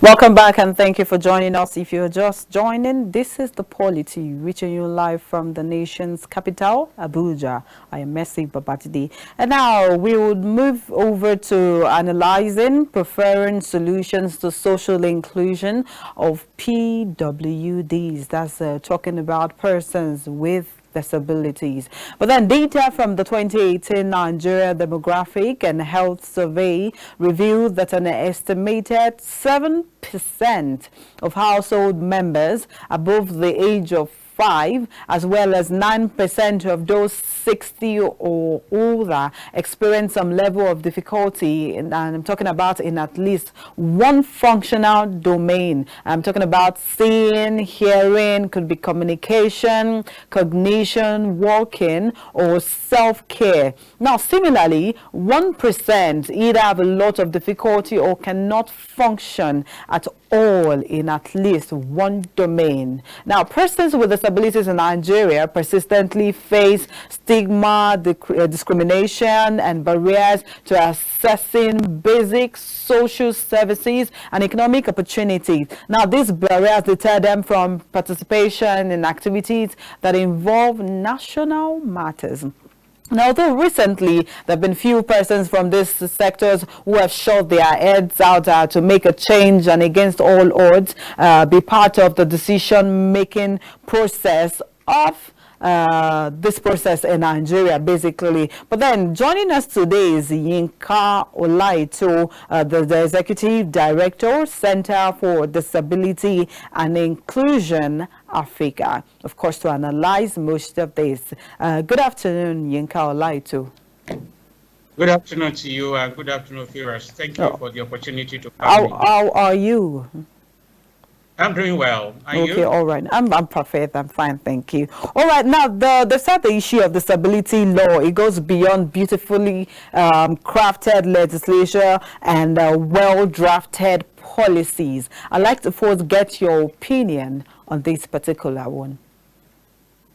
Welcome back and thank you for joining us. If you're just joining, this is the Polity, reaching you live from the nation's capital, Abuja. I am Messi Babajide. And now we would move over to analyzing preferring solutions to social inclusion of PWDs. That's talking about persons with disabilities. But then data from the 2018 Nigeria Demographic and Health Survey revealed that an estimated 7% of household members above the age of 5, as well as 9% of those 60 or older experience some level of difficulty, and I'm talking about in at least one functional domain. I'm talking about seeing, hearing, could be communication, cognition, walking, or self-care. Now, similarly, 1% either have a lot of difficulty or cannot function at all in at least one domain. Now, persons with disabilities in Nigeria persistently face stigma, discrimination, and barriers to accessing basic social services and economic opportunities. Now, these barriers deter them from participation in activities that involve national matters. Now, although recently there have been few persons from these sectors who have shot their heads out to make a change and against all odds be part of the decision-making process of this process in Nigeria, basically. But then joining us today is Yinka Olaito, the Executive Director, Center for Disability and Inclusion Africa, of course, to analyze most of this. Good afternoon, Yinka Olaito. Good afternoon to you and good afternoon, viewers. Thank you for the opportunity to come. How are you? I'm doing well. Are you? Okay, all right. I'm perfect. I'm fine, thank you. All right, now the issue of disability law, it goes beyond beautifully crafted legislation and well-drafted policies. I'd like to first get your opinion on this particular one.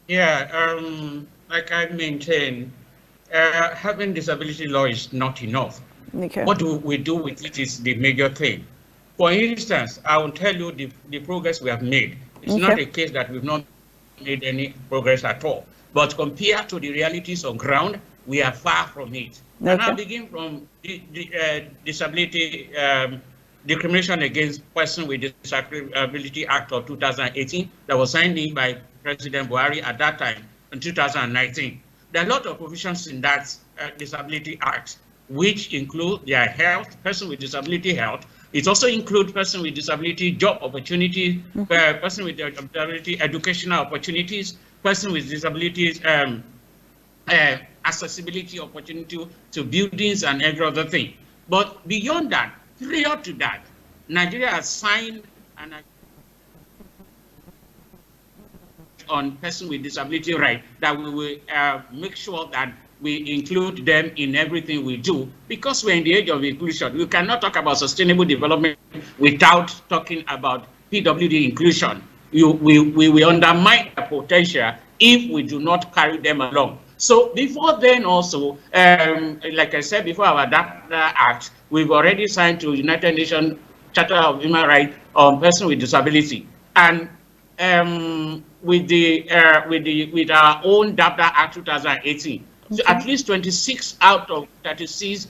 Yeah, like I maintain, having disability law is not enough. Okay. What do we do with it is the major thing. For instance, I will tell you the progress we have made. It's not a case that we've not made any progress at all. But compared to the realities on ground, we are far from it. Okay. And I'll begin from the Disability Discrimination Against Persons with Disability Act of 2018 that was signed in by President Buhari at that time in 2019. There are a lot of provisions in that Disability Act, which include their health, person with disability health. It also includes person with disability job opportunities, person with disability educational opportunities, person with disabilities accessibility opportunity to buildings and every other thing. But beyond that, prior to that, Nigeria has signed an on person with disability right that we will make sure that we include them in everything we do, because we're in the age of inclusion. We cannot talk about sustainable development without talking about PWD inclusion. We will undermine the potential if we do not carry them along. So before then also, like I said before, our DACA Act, we've already signed to United Nations Charter of Human Rights on Persons with Disability. And with our own DACA Act 2018, so at least 26 out of 36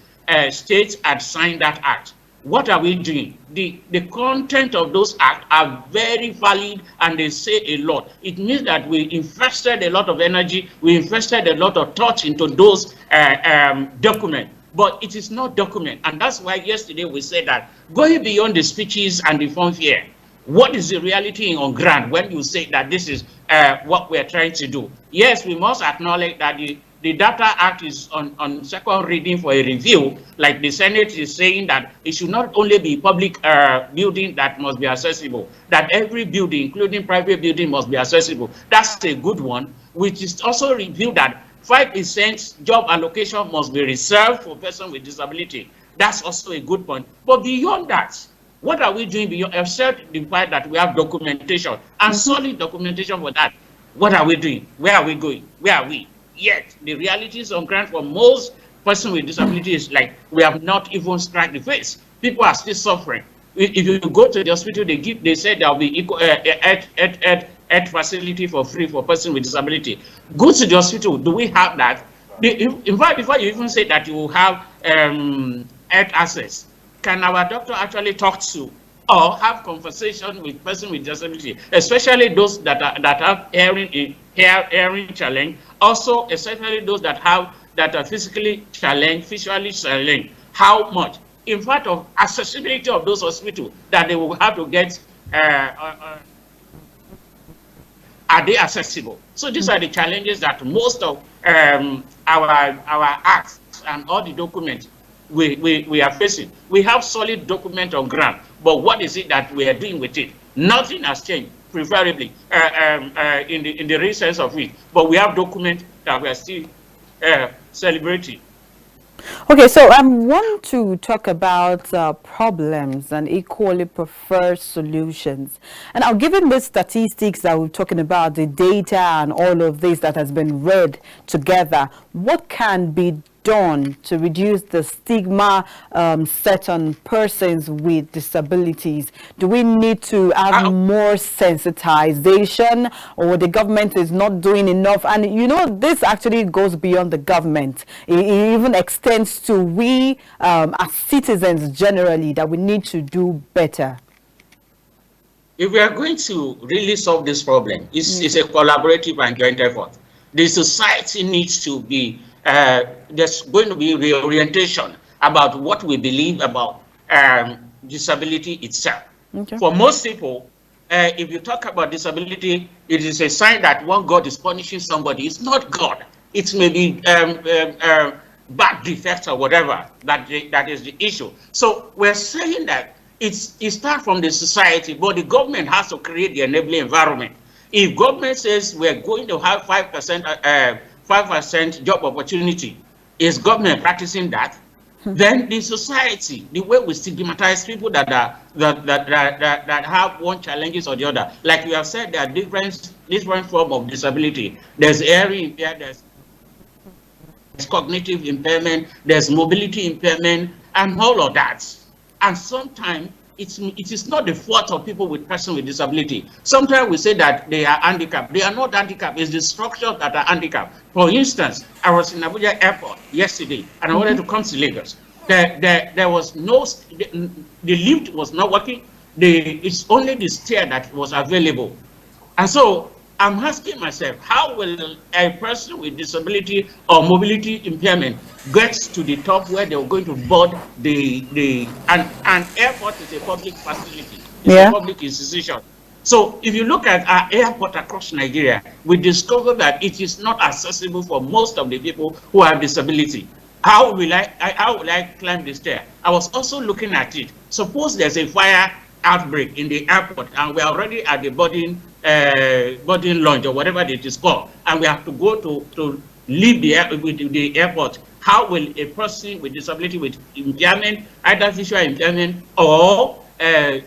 states had signed that act. What are we doing? The content of those acts are very valid and they say a lot. It means that we invested a lot of energy, we invested a lot of thought into those documents, but it is not document. And that's why yesterday we said that going beyond the speeches and the fanfare, what is the reality on ground when you say that this is what we're trying to do? Yes, we must acknowledge that the DACA Act is on second reading for a review. Like the Senate is saying that it should not only be public building that must be accessible, that every building, including private building, must be accessible. That's a good one, which is also reviewed that 5% job allocation must be reserved for persons with disability. That's also a good point. But beyond that, what are we doing beyond, except the fact that we have documentation and solid documentation for that? What are we doing? Where are we going? Where are we? Yet the realities on ground for most persons with disabilities is like we have not even scratched the face. People are still suffering. If you go to the hospital, they say there will be equal health facility for free for person with disability. Go to the hospital. Do we have that? In fact, before you even say that you will have health access, can our doctor actually talk to or have conversation with person with disability, especially those that have hearing challenge, also especially those that are physically challenged, visually challenged? How much, in fact, of accessibility of those hospitals that they will have to get, are they accessible? So these are the challenges that most of our acts and all the documents we are facing. We have solid document on ground, but what is it that we are doing with it? Nothing has changed, preferably in the real sense of it. But we have documents that we are still celebrating. Okay, so I want to talk about problems and equally preferred solutions. And now, given the statistics that we're talking about, the data and all of this that has been read together, what can be done to reduce the stigma set on persons with disabilities? Do we need to have more sensitization, or the government is not doing enough? And you know, this actually goes beyond the government. It even extends to we as citizens generally, that we need to do better. If we are going to really solve this problem, it's a collaborative and joint effort. The society needs to be, there's going to be reorientation about what we believe about disability itself. Okay. For most people, if you talk about disability, it is a sign that when God is punishing somebody, it's not God. It's maybe bad defects or whatever that is the issue. So we're saying that it starts from the society, but the government has to create the enabling environment. If government says we're going to have 5% job opportunity, is government practicing that? Then the society, the way we stigmatize people that have one challenges or the other, like we have said, there are different forms of disability. There's hearing impairment, there's cognitive impairment, there's mobility impairment, and all of that. And sometimes it is not the fault of people with disability. Sometimes we say that they are handicapped. They are not handicapped. It's the structure that are handicapped. For instance, I was in Abuja airport yesterday, and I wanted to come to Lagos. There was no, the lift was not working. It's only the stair that was available. And so I'm asking myself, how will a person with disability or mobility impairment get to the top where they're going to board an airport is a public facility, it's a public institution. So if you look at our airport across Nigeria, we discover that it is not accessible for most of the people who have disability. How will I climb the stair? I was also looking at it. Suppose there's a fire outbreak in the airport and we're already at the boarding lounge or whatever it is called, and we have to go to leave the airport. How will a person with disability with impairment, either visual impairment or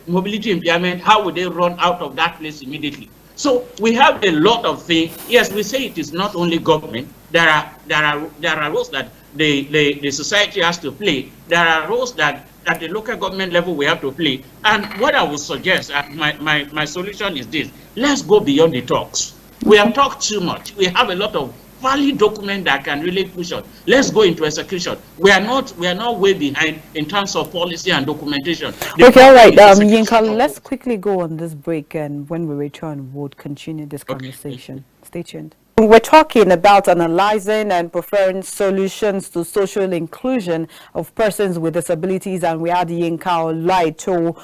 mobility impairment, how would they run out of that place immediately? So we have a lot of things. Yes, we say it is not only government. There are roles that the society has to play. There are roles that at the local government level we have to play. And what I would suggest, my solution is this: let's go beyond the talks. We have talked too much. We have a lot of valid document that can really push us. Let's go into execution. We are not way behind in terms of policy and documentation. Okay, all right, Yinka, let's quickly go on this break, and when we return, we'll continue this conversation. Okay. Stay tuned. We're talking about analyzing and preferring solutions to social inclusion of persons with disabilities, and we had Yinka Olaito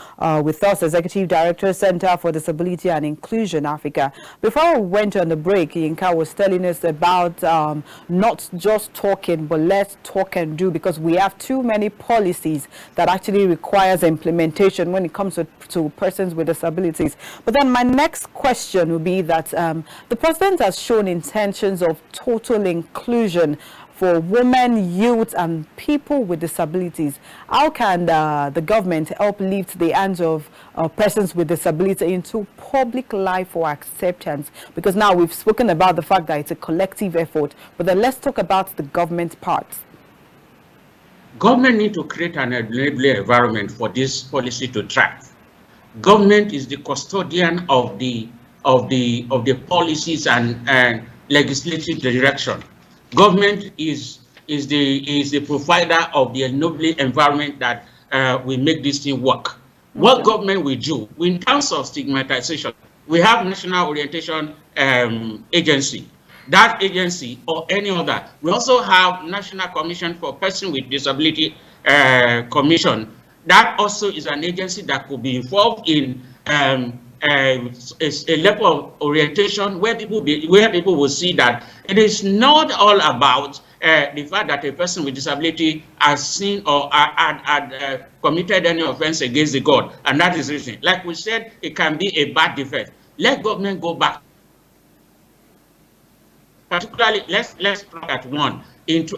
with us, Executive Director, Center for Disability and Inclusion Africa. Before we went on the break, Yinka was telling us about not just talking, but let's talk and do, because we have too many policies that actually requires implementation when it comes to persons with disabilities. But then my next question would be that the President has shown intentions of total inclusion for women, youth, and people with disabilities. How can the government help lift the hands of persons with disability into public life for acceptance? Because now we've spoken about the fact that it's a collective effort, but then let's talk about the government part. Government need to create an enabling environment for this policy to thrive. Government is the custodian of the policies and legislative direction. Government is the provider of the enabling environment that will make this thing work. What government will do in terms of stigmatization, we have National Orientation Agency. That agency or any other. We also have National Commission for Persons with Disability Commission. That also is an agency that could be involved in a level of orientation where people will see that it is not all about the fact that a person with disability has seen or had committed any offense against the God, and that is reason. Like we said, it can be a bad defect. Let government go back. Particularly, let's look at one.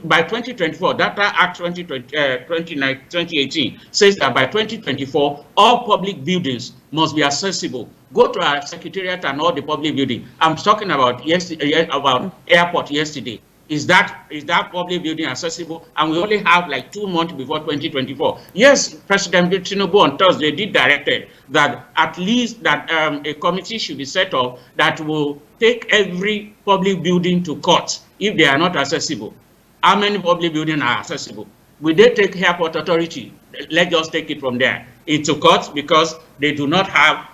By 2024, Data Act 2018 says that by 2024, all public buildings must be accessible. Go to our secretariat and all the public buildings. I'm talking about airport yesterday. Is that public building accessible? And we only have like 2 months before 2024. Yes, President Tinubu on Thursday did directed that at least that a committee should be set up that will take every public building to court if they are not accessible. How many public buildings are accessible? Will they take Airport Authority? Let's just take it from there into court because they do not have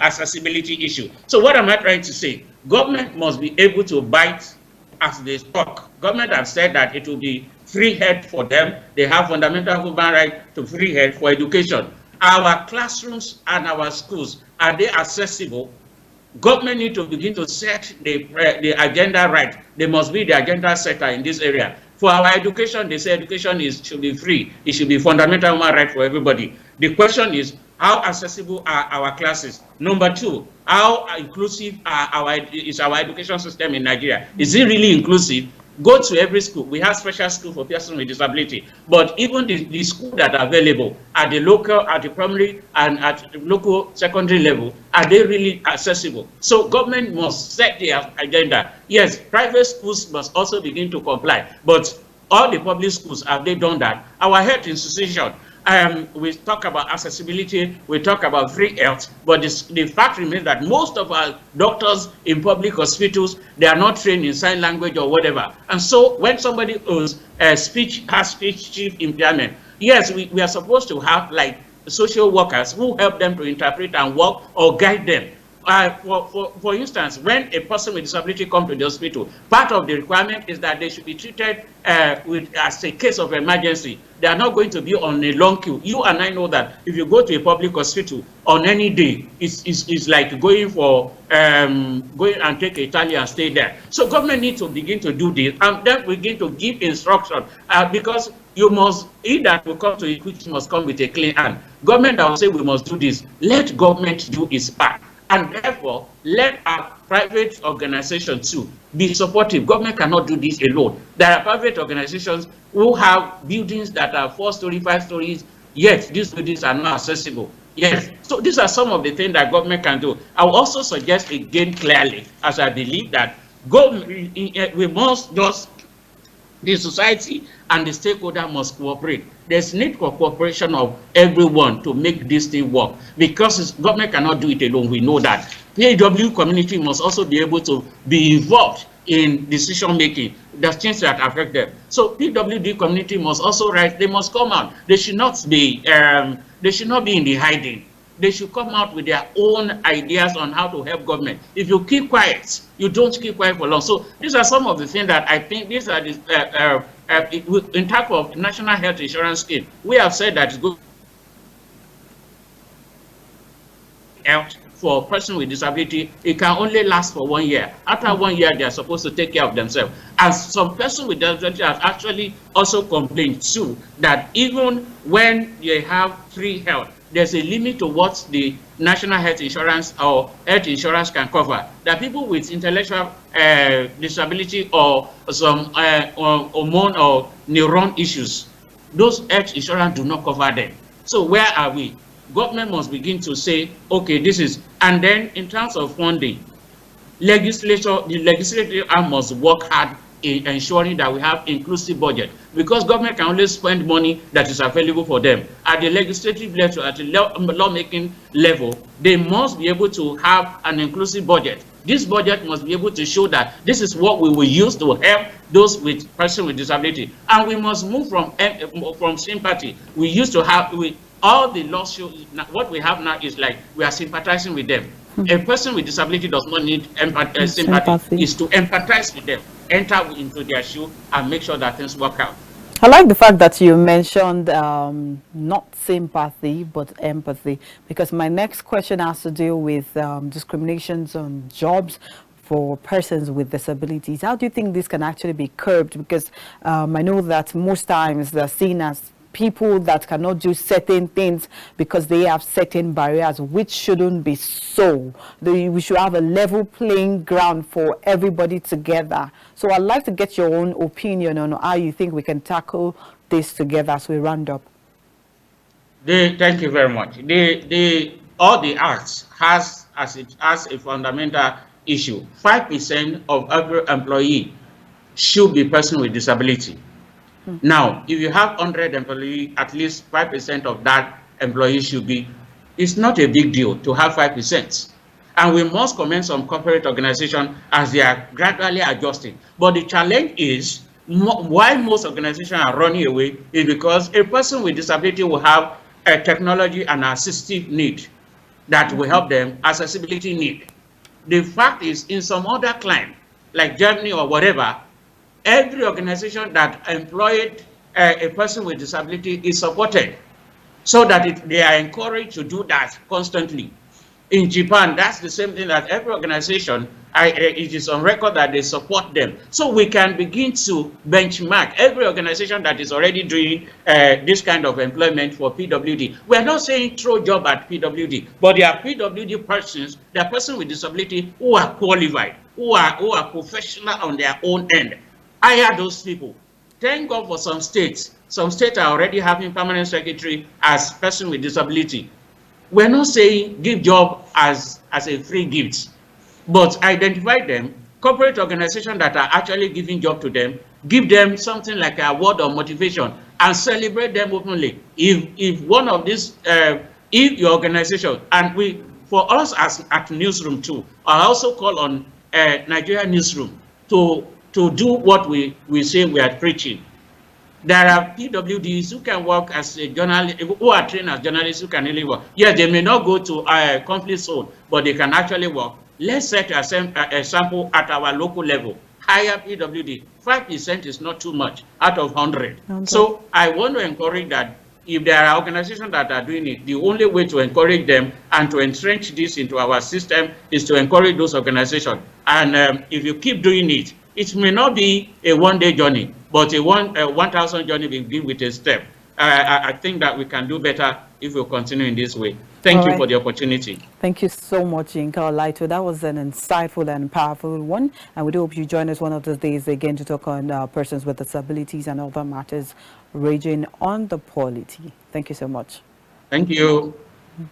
accessibility issue. So what am I trying to say? Government must be able to bite as they talk. Government have said that it will be free head for them. They have fundamental human right to free head for education. Our classrooms and our schools, are they accessible? Government need to begin to set the agenda right. They must be the agenda setter in this area. For our education, they say education should be free. It should be fundamental human right for everybody. The question is, how accessible are our classes? Number two, how inclusive is our education system in Nigeria? Is it really inclusive? Go to every school. We have special school for persons with disability, but even the schools that are available at the local, at the primary, and at the local secondary level, are they really accessible? So government must set their agenda. Yes, private schools must also begin to comply, but all the public schools, have they done that? Our health institution, we talk about accessibility, we talk about free health, but the fact remains that most of our doctors in public hospitals, they are not trained in sign language or whatever. And so when somebody has speech impairment, yes, we are supposed to have like social workers who help them to interpret and work or guide them. For instance, when a person with disability comes to the hospital, part of the requirement is that they should be treated as a case of emergency. They are not going to be on a long queue. You and I know that if you go to a public hospital on any day, it's like going and take a tally and stay there. So government needs to begin to do this and then begin to give instruction because he that will come to it, which must come with a clean hand. Government that will say we must do this. Let government do its part. And therefore, let our private organizations too be supportive. Government cannot do this alone. There are private organizations who have buildings that are 4 stories, 5 stories, yet these buildings are not accessible. Yes, so these are some of the things that government can do. I will also suggest again clearly, as I believe that we must just, the society and the stakeholder must cooperate. There's need for cooperation of everyone to make this thing work because government cannot do it alone. We know that. PAW community must also be able to be involved in decision making. There's things that affect them. So PWD community must also rise. They must come out. They should not be in the hiding. They should come out with their own ideas on how to help government. If you keep quiet, you don't keep quiet for long. So these are some of the things that I think these are the in terms of national health insurance scheme. We have said that it's good health for a person with disability. It can only last for 1 year. After 1 year, they are supposed to take care of themselves. And some person with disability have actually also complained too that even when they have free health, there's a limit to what the national health insurance or health insurance can cover. That people with intellectual disability or some hormone or neuron issues, those health insurance do not cover them. So where are we? Government must begin to say, okay, this is, and then in terms of funding, the legislative arm must work hard in ensuring that we have inclusive budget, because government can only spend money that is available for them. At the legislative level, at the lawmaking level, they must be able to have an inclusive budget. This budget must be able to show that this is what we will use to help those with persons with disability, and we must move from sympathy. We used to have all the lawsuits. What we have now is like we are sympathizing with them. A person with disability does not need sympathy. Is to empathize with them, enter into their shoe, and make sure that things work out. I like the fact that you mentioned not sympathy but empathy, because my next question has to do with discriminations on jobs for persons with disabilities. How do you think this can actually be curbed? Because I know that most times they're seen as people that cannot do certain things because they have certain barriers, which shouldn't be so. We should have a level playing ground for everybody together. So I'd like to get your own opinion on how you think we can tackle this together as we round up. Thank you very much. All the acts has a fundamental issue. 5% of every employee should be person with disability. Now, if you have 100 employees, at least 5% of that employee should be. It's not a big deal to have 5%. And we must commend some corporate organizations as they are gradually adjusting. But the challenge is, why most organizations are running away is because a person with disability will have a technology and assistive need that will help them, accessibility need. The fact is, in some other client, like Germany or whatever, every organization that employed a person with disability is supported, so that they are encouraged to do that constantly. In Japan, that's the same thing, that every organization, it is on record that they support them. So we can begin to benchmark every organization that is already doing this kind of employment for PWD. We are not saying throw job at PWD, but there are PWD persons, there are persons with disability who are qualified, who are professional on their own end. Hire those people. Thank God for some states. Some states are already having permanent secretary as person with disability. We're not saying give job as a free gift, but identify them, corporate organizations that are actually giving job to them, give them something like a award of motivation, and celebrate them openly. If one of these, if your organization, and for us as at Newsroom too, I also call on Nigeria Newsroom to do what we say we are preaching. There are PWDs who can work as a journalist, who are trained as journalists, who can really work. Yes, they may not go to a conflict zone, but they can actually work. Let's set a sample at our local level. Higher PWD. 5% is not too much out of 100. Okay. So I want to encourage that if there are organizations that are doing it, the only way to encourage them and to entrench this into our system is to encourage those organizations. And if you keep doing it, it may not be a one-day journey, but a 1,000 journey will begin with a step. I think that we can do better if we continue in this way. Thank you for the opportunity. Thank you so much, Yinka Olaito. That was an insightful and powerful one. And we do hope you join us one of those days again to talk on persons with disabilities and other matters raging on the polity. Thank you so much. Thank you.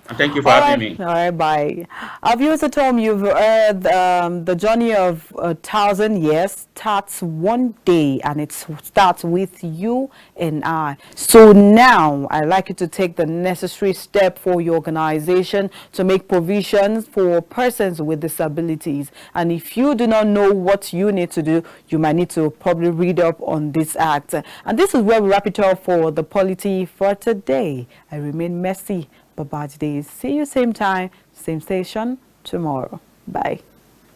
And thank you for having me. All right, bye. Our viewers at home, you've heard the journey of 1,000 years starts one day, and it starts with you and I. So now I'd like you to take the necessary step for your organization to make provisions for persons with disabilities. And if you do not know what you need to do, you might need to probably read up on this act. And this is where we wrap it up for the Polity for today. I remain Mercy Babajide. See you same time, same station tomorrow. Bye.